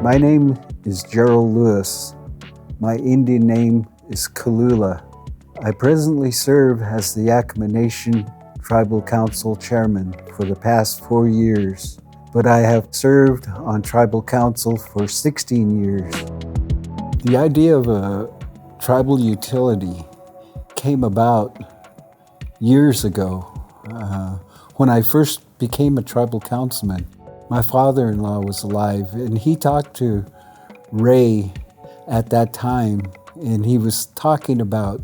My name is Gerald Lewis. My Indian name is Kalula. I presently serve as the Yakama Nation Tribal Council Chairman for the past 4 years, but I have served on Tribal Council for 16 years. The idea of a tribal utility came about years ago when I first became a tribal councilman. My father-in-law was alive, and he talked to Ray at that time, and he was talking about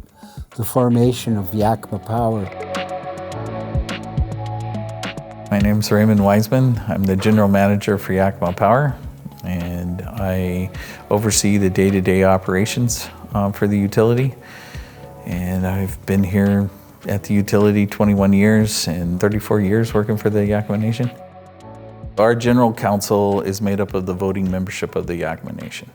the formation of Yakama Power. My name's Raymond Wiseman. I'm the General Manager for Yakama Power, and I oversee the day-to-day operations for the utility. And I've been here at the utility 21 years and 34 years working for the Yakama Nation. Our General Council is made up of the voting membership of the Yakama Nation.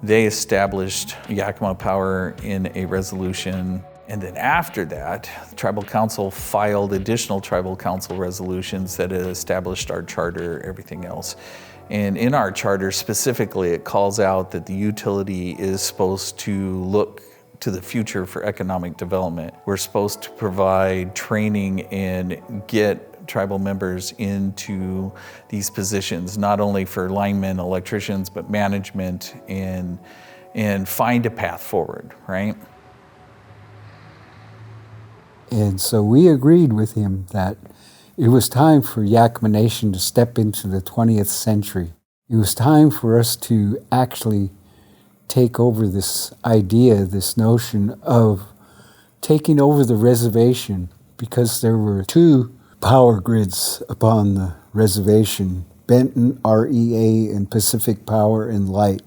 They established Yakama Power in a resolution, and then after that, the Tribal Council filed additional Tribal Council resolutions that established our charter, everything else. And in our charter specifically, it calls out that the utility is supposed to look to the future for economic development. We're supposed to provide training and get tribal members into these positions, not only for linemen, electricians, but management, and find a path forward, right? And so we agreed with him that it was time for Yakama Nation to step into the 20th century. It was time for us to actually take over this idea, this notion of taking over the reservation, because there were 2 power grids upon the reservation. Benton, REA, and Pacific Power and Light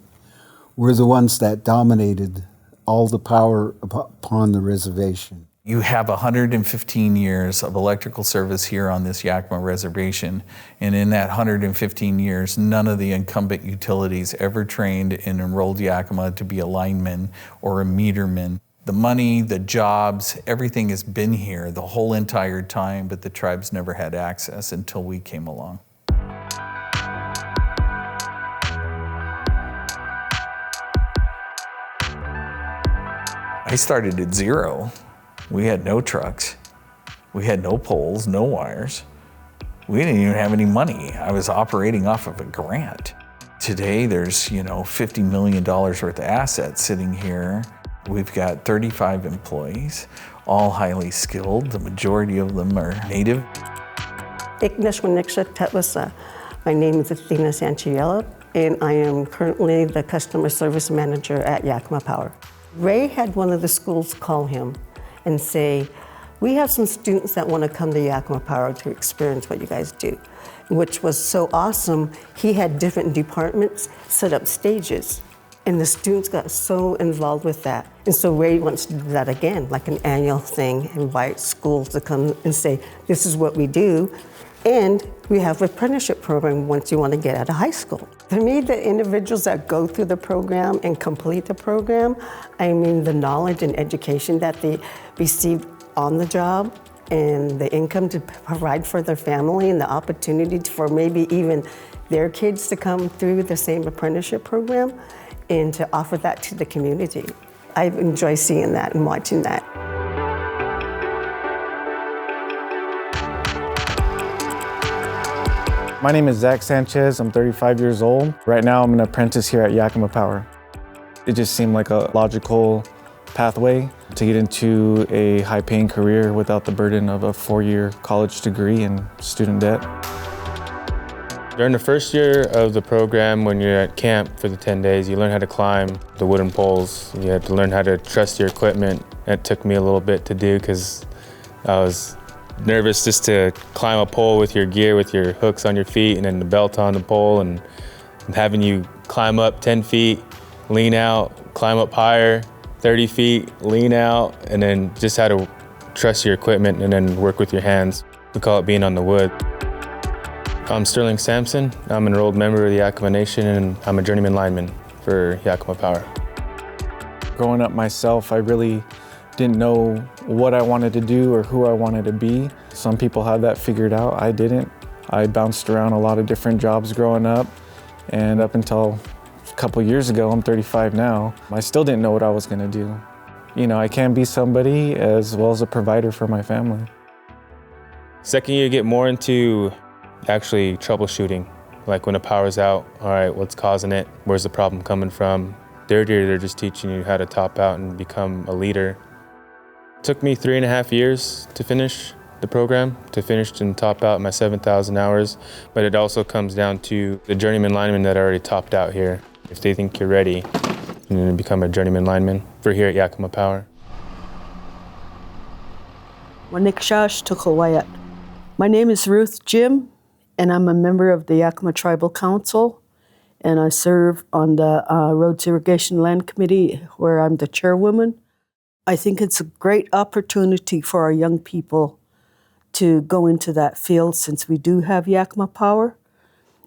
were the ones that dominated all the power upon the reservation. You have 115 years of electrical service here on this Yakama reservation, and in that 115 years, none of the incumbent utilities ever trained and enrolled Yakama to be a lineman or a meterman. The money, the jobs, everything has been here the whole entire time, but the tribes never had access until we came along. I started at zero. We had no trucks. We had no poles, no wires. We didn't even have any money. I was operating off of a grant. Today, there's, $50 million worth of assets sitting here. We've got 35 employees, all highly skilled. The majority of them are native. My name is Athena Sanchiella, and I am currently the Customer Service Manager at Yakama Power. Ray had one of the schools call him and say, we have some students that want to come to Yakama Power to experience what you guys do, which was so awesome. He had different departments set up stages, and the students got so involved with that. And so Ray wants to do that again, like an annual thing, invite schools to come and say, this is what we do. And we have an apprenticeship program once you want to get out of high school. To me, the individuals that go through the program and complete the program, I mean the knowledge and education that they receive on the job, and the income to provide for their family, and the opportunity for maybe even their kids to come through the same apprenticeship program and to offer that to the community. I enjoy seeing that and watching that. My name is Zach Sanchez. I'm 35 years old. Right now I'm an apprentice here at Yakama Power. It just seemed like a logical pathway to get into a high-paying career without the burden of a 4-year college degree and student debt. During the first year of the program, when you're at camp for the 10 days, you learn how to climb the wooden poles. You had to learn how to trust your equipment. It took me a little bit to do because I was nervous just to climb a pole with your gear, with your hooks on your feet and then the belt on the pole, and having you climb up 10 feet, lean out, climb up higher, 30 feet, lean out, and then just how to trust your equipment and then work with your hands. We call it being on the wood. I'm Sterling Sampson. I'm an enrolled member of the Yakama Nation, and I'm a journeyman lineman for Yakama Power. Growing up myself, I really didn't know what I wanted to do or who I wanted to be. Some people have that figured out. I didn't. I bounced around a lot of different jobs growing up, and up until couple years ago, I'm 35 now, I still didn't know what I was gonna do. You know, I can be somebody as well as a provider for my family. Second year, you get more into actually troubleshooting. Like when the power's out, all right, what's causing it? Where's the problem coming from? Third year, they're just teaching you how to top out and become a leader. It took me 3.5 years to finish the program, to finish and top out my 7,000 hours, but it also comes down to the journeyman linemen that already topped out here. If they think you're ready, you need to become a journeyman lineman for here at Yakama Power. Wanikshash Tukulwayat. My name is Ruth Jim, and I'm a member of the Yakama Tribal Council, and I serve on the Roads Irrigation Land Committee, where I'm the chairwoman. I think it's a great opportunity for our young people to go into that field since we do have Yakama Power.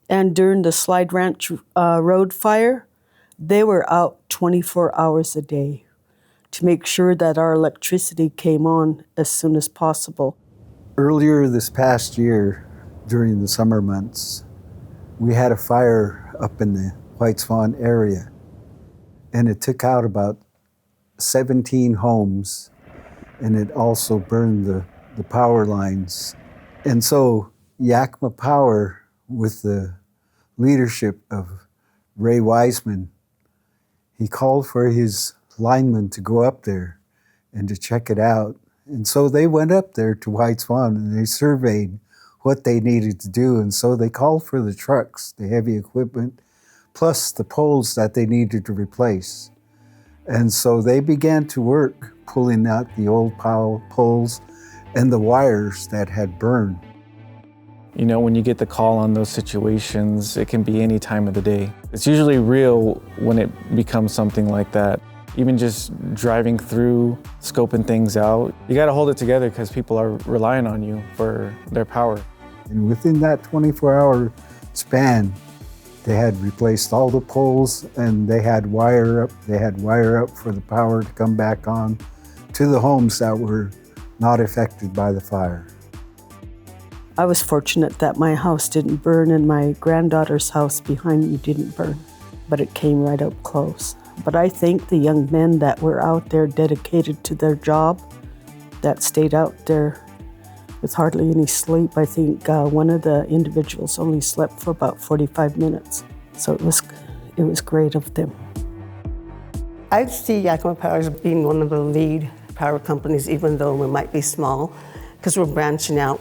And during the Slide Ranch road fire, they were out 24 hours a day to make sure that our electricity came on as soon as possible. Earlier this past year, during the summer months, we had a fire up in the White Swan area, and it took out about 17 homes, and it also burned the power lines. And so Yakama Power, with the leadership of Ray Wiseman, he called for his linemen to go up there and to check it out. And so they went up there to White Swan and they surveyed what they needed to do. And so they called for the trucks, the heavy equipment, plus the poles that they needed to replace. And so they began to work pulling out the old poles and the wires that had burned. You know, when you get the call on those situations, it can be any time of the day. It's usually real when it becomes something like that. Even just driving through, scoping things out, you gotta hold it together because people are relying on you for their power. And within that 24-hour span, they had replaced all the poles and they had wire up for the power to come back on to the homes that were not affected by the fire. I was fortunate that my house didn't burn and my granddaughter's house behind me didn't burn, but it came right up close. But I think the young men that were out there dedicated to their job, that stayed out there with hardly any sleep. I think one of the individuals only slept for about 45 minutes. So it was great of them. I see Yakama Power as being one of the lead power companies, even though we might be small, because we're branching out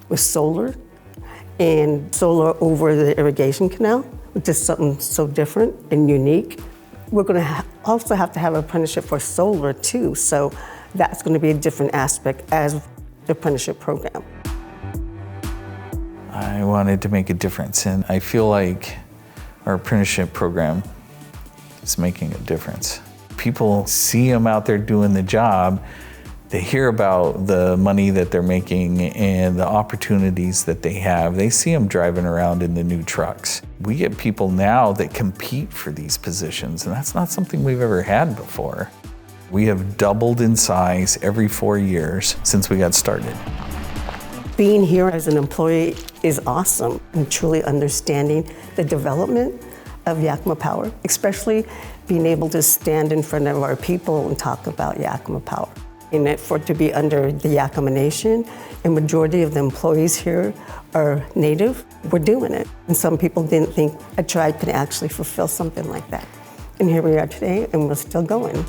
with solar and solar over the irrigation canal, which is something so different and unique. We're going to also have to have an apprenticeship for solar too, so that's going to be a different aspect as the apprenticeship program. I wanted to make a difference, and I feel like our apprenticeship program is making a difference. People see them out there doing the job. They hear about the money that they're making and the opportunities that they have. They see them driving around in the new trucks. We get people now that compete for these positions, and that's not something we've ever had before. We have doubled in size every 4 years since we got started. Being here as an employee is awesome, and truly understanding the development of Yakama Power, especially being able to stand in front of our people and talk about Yakama Power. And for it to be under the Yakama Nation, and majority of the employees here are native, we're doing it. And some people didn't think a tribe could actually fulfill something like that. And here we are today, and we're still going.